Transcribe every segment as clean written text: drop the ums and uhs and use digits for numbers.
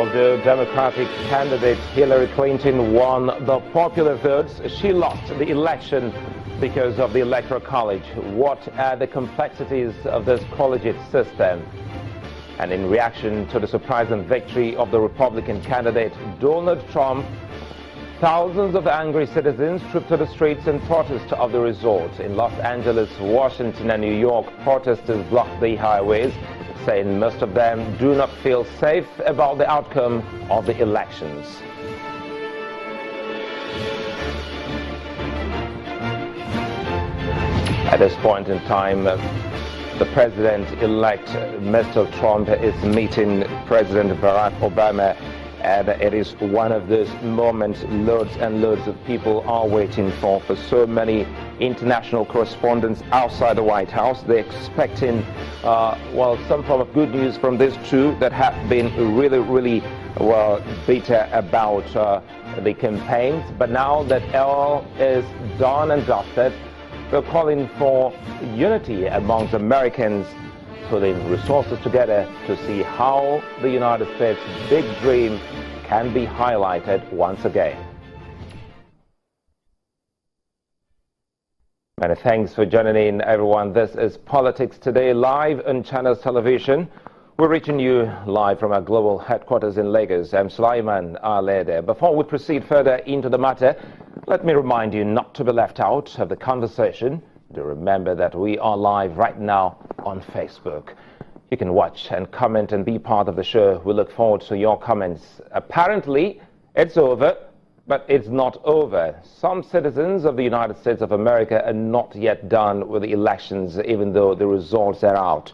Although Democratic candidate Hillary Clinton won the popular votes, she lost the election because of the Electoral College. What are the complexities of this collegiate system? And in reaction to the surprising victory of the Republican candidate Donald Trump, thousands of angry citizens trooped to the streets in protest of the result. In Los Angeles, Washington, and New York, protesters blocked the highways, saying most of them do not feel safe about the outcome of the elections. At this point in time, the president-elect, Mr. Trump, is meeting President Barack Obama, and it is one of those moments loads and loads of people are waiting for so many international correspondents outside the White House. They're expecting, some form of good news from these two that have been really bitter about the campaigns. But now that all is done and dusted, they're calling for unity amongst Americans, putting resources together to see how the United States' big dream can be highlighted once again. Many thanks for joining in, everyone. This is Politics Today, live on Channels Television. We're reaching you live from our global headquarters in Lagos. I'm Sulaiman Alede. Before we proceed further into the matter, let me remind you not to be left out of the conversation. Do remember that we are live right now on Facebook. You can watch and comment and be part of the show. We look forward to your comments. Apparently, it's over, but it's not over. Some citizens of the United States of America are not yet done with the elections, even though the results are out.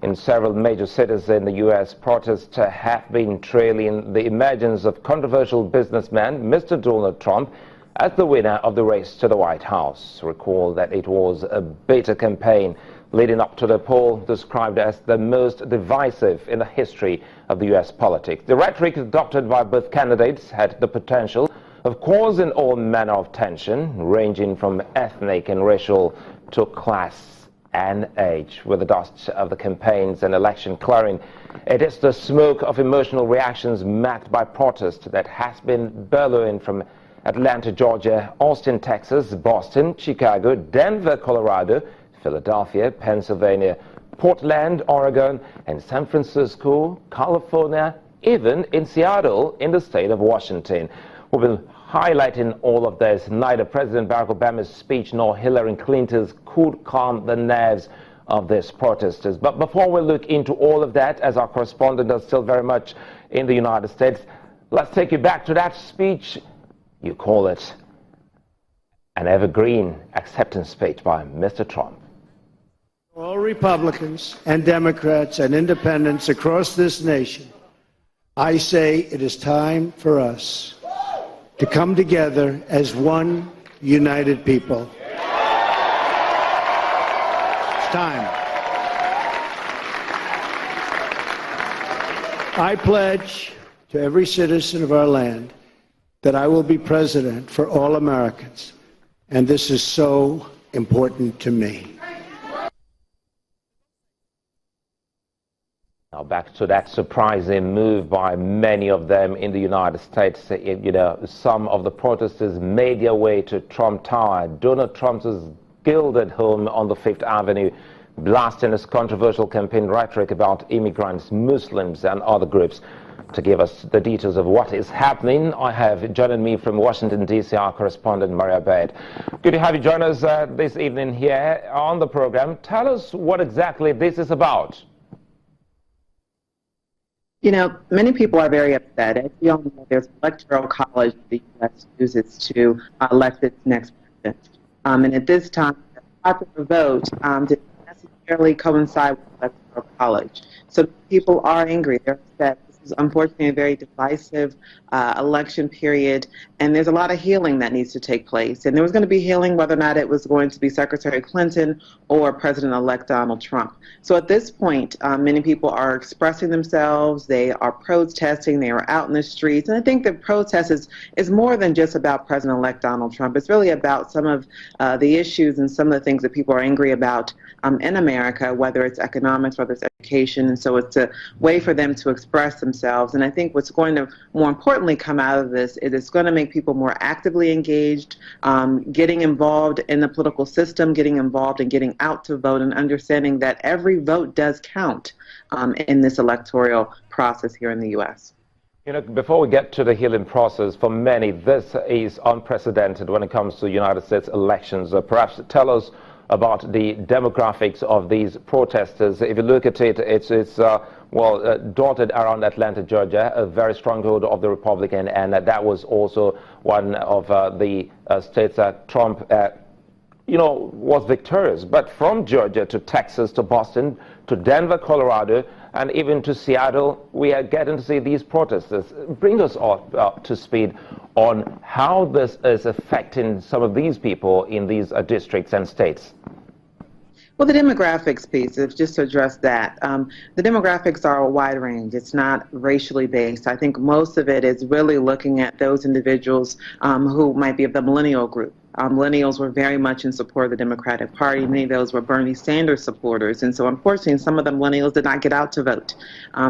In several major cities in the U.S., protests have been trailing the emergence of controversial businessman Mr. Donald Trump as the winner of the race to the White House. Recall that it was a bitter campaign leading up to the poll described as the most divisive in the history of the U.S. politics. The rhetoric adopted by both candidates had the potential of causing all manner of tension, ranging from ethnic and racial to class and age. With the dust of the campaigns and election clearing, it is the smoke of emotional reactions marked by protest that has been bellowing from Atlanta, Georgia, Austin, Texas, Boston, Chicago, Denver, Colorado, Philadelphia, Pennsylvania, Portland, Oregon, and San Francisco, California, even in Seattle in the state of Washington. We'll be highlighting all of this. Neither President Barack Obama's speech nor Hillary Clinton's could calm the nerves of these protesters. But before we look into all of that, as our correspondent is still very much in the United States, let's take you back to that speech. You call it an evergreen acceptance speech by Mr. Trump. All Republicans and Democrats and independents across this nation, I say it is time for us to come together as one united people. It's time. I pledge to every citizen of our land that I will be president for all Americans, and this is so important to me. Now back to that surprising move by many of them in the United States. Some of the protesters made their way to Trump Tower, Donald Trump's gilded home on the Fifth Avenue, blasting his controversial campaign rhetoric about immigrants, Muslims, and other groups. To give us the details of what is happening, I have joining me from Washington, D.C., our correspondent, Maria Baird. Good to have you join us this evening here on the program. Tell us what exactly this is about. You know, many people are very upset. As we all know, there's an electoral college the U.S. uses to elect its next president. And at this time, the popular vote did not necessarily coincide with the electoral college. So people are angry. They're upset. This is unfortunately a very divisive election period, and there's a lot of healing that needs to take place. And there was going to be healing whether or not it was going to be Secretary Clinton or President-elect Donald Trump. So at this point, many people are expressing themselves. They are protesting. They are out in the streets. And I think the protest is more than just about President-elect Donald Trump. It's really about some of the issues and some of the things that people are angry about in America, whether it's economics, whether it's education, and so it's a way for them to express themselves. And I think what's going to more importantly come out of this is it's going to make people more actively engaged, getting involved in the political system, getting involved and getting out to vote, and understanding that every vote does count in this electoral process here in the U.S. You know, before we get to the healing process, for many, this is unprecedented when it comes to United States elections. Perhaps tell us about the demographics of these protesters. If you look at it, it's dotted around Atlanta, Georgia, a very stronghold of the Republican, and that was also one of the states that Trump was victorious. But from Georgia to Texas to Boston to Denver, Colorado, and even to Seattle, we are getting to see these protesters. Bring us up to speed on how this is affecting some of these people in these districts and states. Well, the demographics piece, just to address that, the demographics are a wide range. It's not racially based. I think most of it is really looking at those individuals who might be of the millennial group. Millennials were very much in support of the Democratic Party. Many of those were Bernie Sanders supporters. And so unfortunately, some of the millennials did not get out to vote.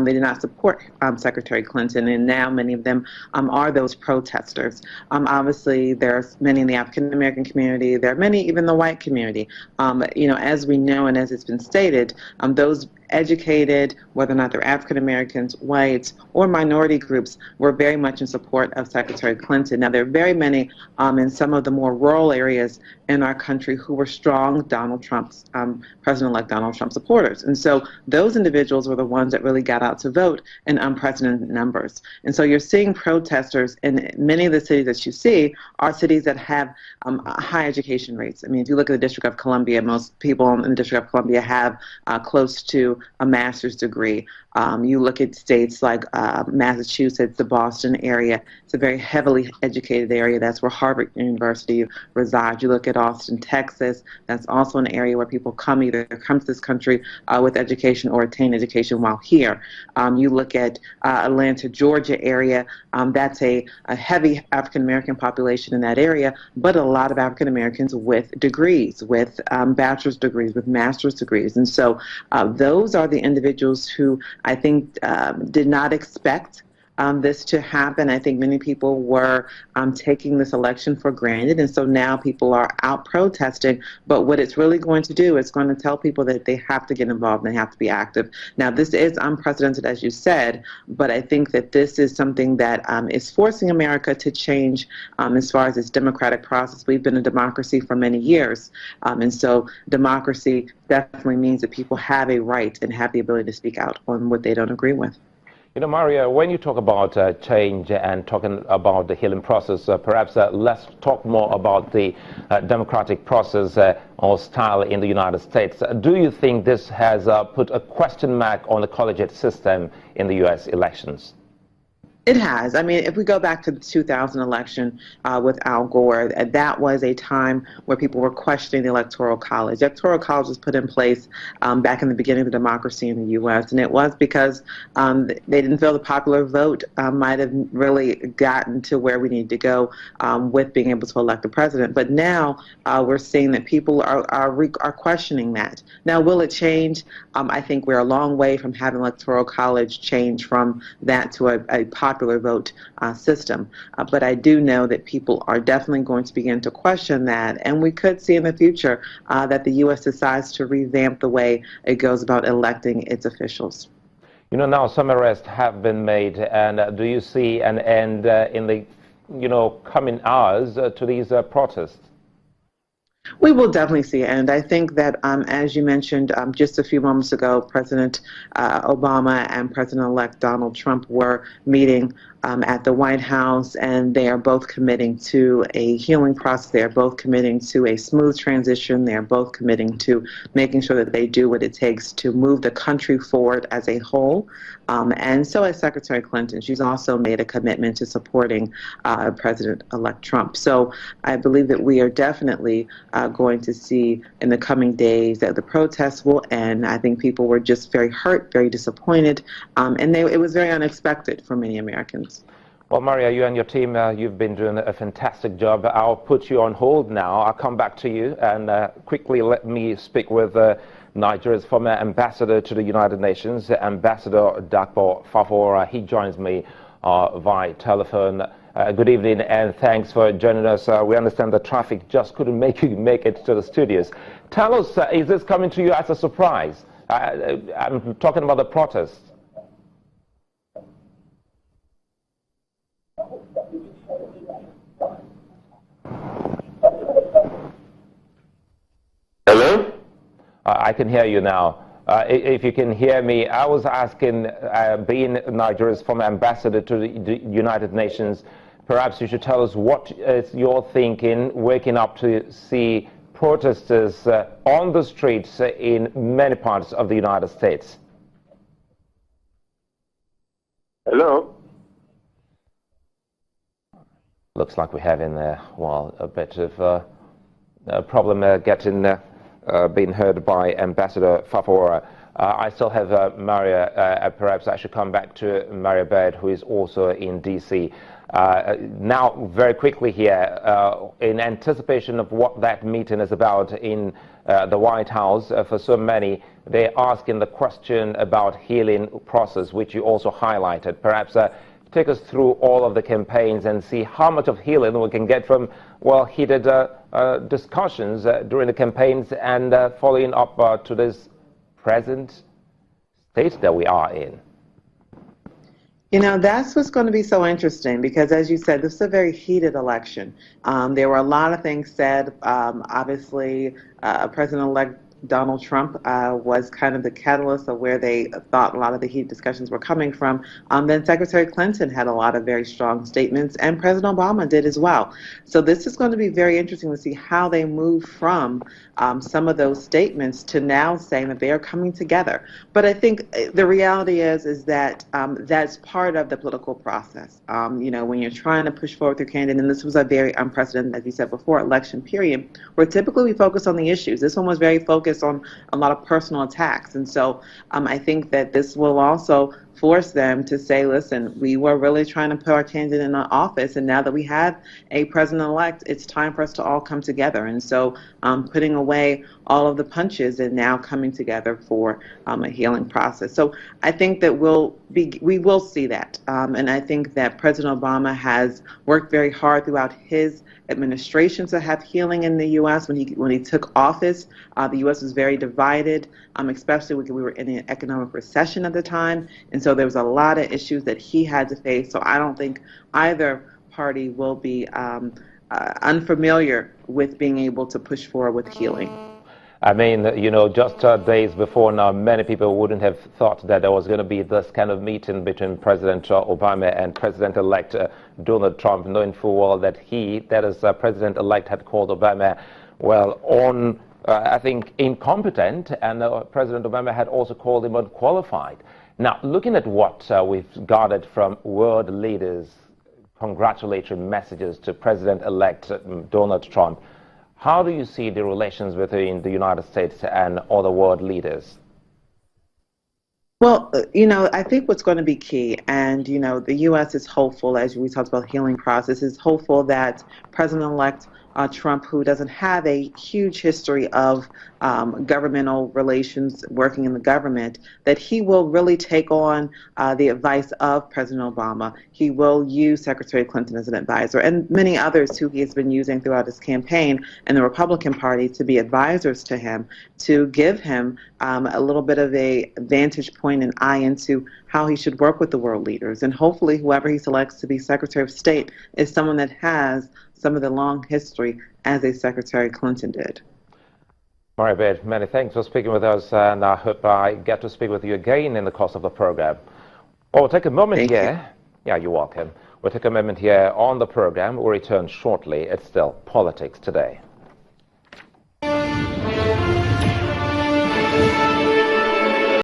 They did not support Secretary Clinton. And now many of them are those protesters. Obviously, there's many in the African-American community. There are many even in the white community. As we know and as it's been stated, those educated, whether or not they're African Americans, whites, or minority groups, were very much in support of Secretary Clinton. Now, there are very many in some of the more rural areas in our country who were strong President-elect Donald Trump supporters. And so those individuals were the ones that really got out to vote in unprecedented numbers. And so you're seeing protesters in many of the cities that you see are cities that have high education rates. I mean, if you look at the District of Columbia, most people in the District of Columbia have close to a master's degree. You look at states like Massachusetts, the Boston area. It's a very heavily educated area. That's where Harvard University resides. You look at Austin, Texas. That's also an area where people either come to this country with education or attain education while here. You look at Atlanta, Georgia area. That's a heavy African-American population in that area, but a lot of African-Americans with degrees, with bachelor's degrees, with master's degrees. And so those are the individuals who I think did not expect this to happen. I think many people were taking this election for granted, and so now people are out protesting. But what it's really going to do is going to tell people that they have to get involved and they have to be active. Now, this is unprecedented, as you said, but I think that this is something that is forcing America to change as far as its democratic process. We've been a democracy for many years, and so democracy definitely means that people have a right and have the ability to speak out on what they don't agree with. You know, Maria, when you talk about change and talking about the healing process, perhaps let's talk more about the democratic process or style in the United States. Do you think this has put a question mark on the collegiate system in the U.S. elections? It has. I mean, if we go back to the 2000 election with Al Gore, that was a time where people were questioning the Electoral College. The Electoral College was put in place back in the beginning of the democracy in the U.S., and it was because they didn't feel the popular vote might have really gotten to where we need to go with being able to elect the president. But now we're seeing that people are questioning that. Now, will it change? I think we're a long way from having Electoral College change from that to a popular vote system. But I do know that people are definitely going to begin to question that, and we could see in the future that the U.S. decides to revamp the way it goes about electing its officials. You know, now some arrests have been made, and do you see an end in the, coming hours to these protests? We will definitely see it, and I think that, as you mentioned just a few moments ago, President Obama and President-elect Donald Trump were meeting at the White House, and they are both committing to a healing process. They are both committing to a smooth transition. They are both committing to making sure that they do what it takes to move the country forward as a whole. And so has Secretary Clinton. She's also made a commitment to supporting President-elect Trump. So I believe that we are definitely going to see in the coming days that the protests will end. I think people were just very hurt, very disappointed, and it was very unexpected for many Americans. Well, Maria, you and your team, you've been doing a fantastic job. I'll put you on hold now. I'll come back to you, and quickly let me speak with Nigeria's former ambassador to the United Nations, Ambassador Dakpo Fafora. He joins me via telephone. Good evening and thanks for joining us. We understand the traffic just couldn't make it to the studios. Tell us, is this coming to you as a surprise? I'm talking about the protests. Hello? I can hear you now. If you can hear me, I was asking, being Nigeria's former ambassador to the United Nations, perhaps you should tell us what is your thinking waking up to see protesters on the streets in many parts of the United States. Hello? Looks like we're having, a bit of a problem getting being heard by Ambassador Fafora. I still have Maria. Perhaps I should come back to Maria Baird, who is also in D.C. Now, very quickly here, in anticipation of what that meeting is about in the White House, for so many, they're asking the question about healing process, which you also highlighted. Perhaps take us through all of the campaigns and see how much of healing we can get from, well, heated discussions during the campaigns and following up to this present state that we are in. You know, that's what's going to be so interesting because, as you said, this is a very heated election. There were a lot of things said. Obviously, President-elect Donald Trump was kind of the catalyst of where they thought a lot of the heated discussions were coming from. Then Secretary Clinton had a lot of very strong statements, and President Obama did as well. So this is going to be very interesting to see how they move from some of those statements to now saying that they are coming together. But I think the reality is that that's part of the political process. You know, when you're trying to push forward your candidate, and this was a very unprecedented, as you said before, election period, where typically we focus on the issues. This one was very focused on a lot of personal attacks. And so I think that this will also force them to say, listen, we were really trying to put our candidate in office, and now that we have a president-elect, it's time for us to all come together. And so putting away all of the punches and now coming together for a healing process. So I think that we will see that. And I think that President Obama has worked very hard throughout his administration to have healing in the U.S. When he took office, the U.S. was very divided, especially when we were in an economic recession at the time. And so there was a lot of issues that he had to face. So I don't think either party will be unfamiliar with being able to push forward with healing. I mean, you know, just days before now, many people wouldn't have thought that there was going to be this kind of meeting between President Obama and President-elect Donald Trump, knowing full well that President-elect had called Obama, well, I think, incompetent, and President Obama had also called him unqualified. Now, looking at what we've gathered from world leaders, congratulatory messages to President-elect Donald Trump, how do you see the relations between the United States and other world leaders? Well, you know, I think what's going to be key, and, you know, the U.S. is hopeful, as we talked about healing process, is hopeful that President-elect Trump, who doesn't have a huge history of governmental relations working in the government, that he will really take on the advice of President Obama. He will use Secretary Clinton as an advisor and many others who he has been using throughout his campaign in the Republican Party to be advisors to him, to give him a little bit of a vantage point and eye into how he should work with the world leaders. And hopefully whoever he selects to be Secretary of State is someone that has some of the long history as a Secretary Clinton did. Maria Baird, many thanks for speaking with us, and I hope I get to speak with you again in the course of the program. Well, we'll take a moment here. Yeah, you're welcome. We'll take a moment here on the program. We'll return shortly. It's still Politics Today.